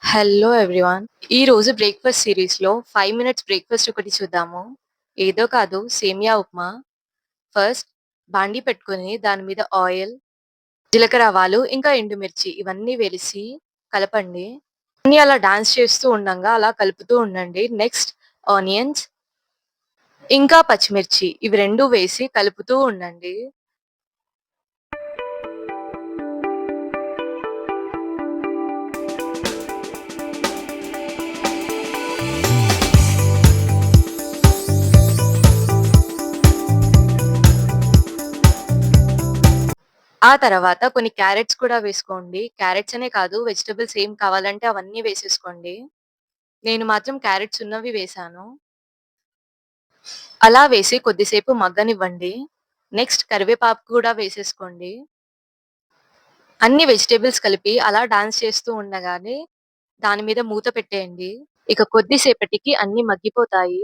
Hello everyone. ఈరోజు breakfast సిరీస్‌లో 5 minutes breakfast ఒకటి చూద్దాము. ఏదో కాదు సేమియా ఉప్మా. ఫస్ట్ బాండీ పెట్టుకొని దాని మీద ఆయిల్, జీలకర్ర ఆవాలు, ఇంకా ఎండుమిర్చి ఇవన్నీ వేసి కలపండి. అన్నీ అలా డాన్స్ చేస్తూ ఉండంగా అలా కలుపుతూ ఉండండి. నెక్స్ట్ ఆనియన్స్, ఇంకా పచ్చిమిర్చి ఇవి 2 వేసి కలుపుతూ ఉండండి. ఆ తర్వాత కొన్ని క్యారట్స్ కూడా వేసుకోండి. క్యారట్స్ అనే కాదు వెజిటబుల్స్ ఏం కావాలంటే అవన్నీ వేసేసుకోండి. నేను మాత్రం క్యారట్స్ ఉన్నవి వేశాను. అలా వేసి కొద్దిసేపు మగ్గనివ్వండి. నెక్స్ట్ కరివేపాకు కూడా వేసేసుకోండి. అన్ని వెజిటబుల్స్ కలిపి అలా డాన్స్ చేస్తూ ఉండగానే దాని మీద మూత పెట్టేయండి. ఇక కొద్దిసేపటికి అన్నీ మగ్గిపోతాయి.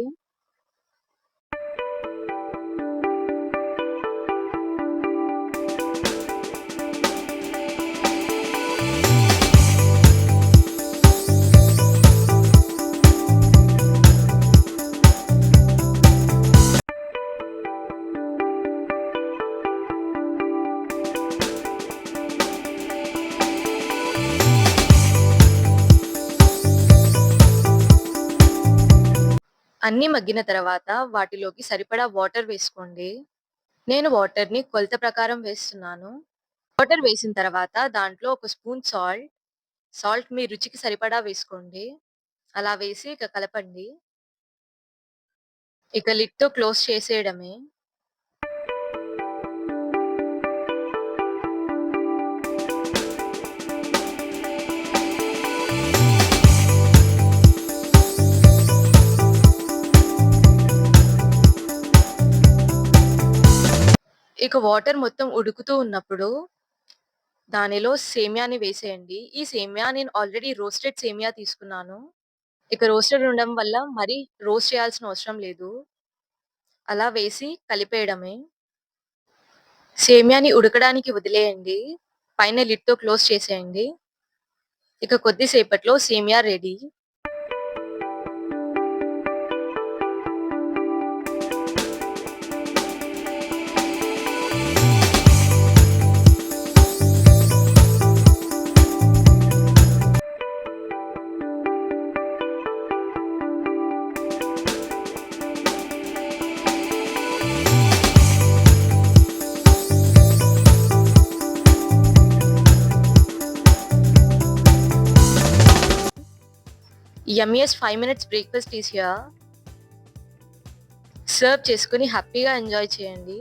అన్నీ మగ్గిన తర్వాత వాటిలోకి సరిపడా వాటర్ వేసుకోండి. నేను వాటర్‌ని కొలత ప్రకారం వేస్తున్నాను. వాటర్ వేసిన తర్వాత దాంట్లో ఒక స్పూన్ సాల్ట్ మీ రుచికి సరిపడా వేసుకోండి. అలా వేసి ఇక కలపండి. ఇక లిడ్‌తో క్లోజ్ చేసేయడమే. ఇక వాటర్ మొత్తం ఉడుకుతూ ఉన్నప్పుడు దానిలో సేమ్యాని వేసేయండి. ఈ సేమ్యా నేను ఆల్రెడీ రోస్టెడ్ సేమియా తీసుకున్నాను. ఇక రోస్టెడ్ ఉండడం వల్ల మరి రోస్ట్ చేయాల్సిన అవసరం లేదు. అలా వేసి కలిపేయడమే. సేమ్యాని ఉడకడానికి వదిలేయండి. పైన లిడ్‌తో క్లోజ్ చేసేయండి. ఇక కొద్ది సేపట్లో సేమియా ready. Yummiest 5 minutes breakfast is here. Serve చేసుకొని హ్యాపీగా ఎంజాయ్ చేయండి.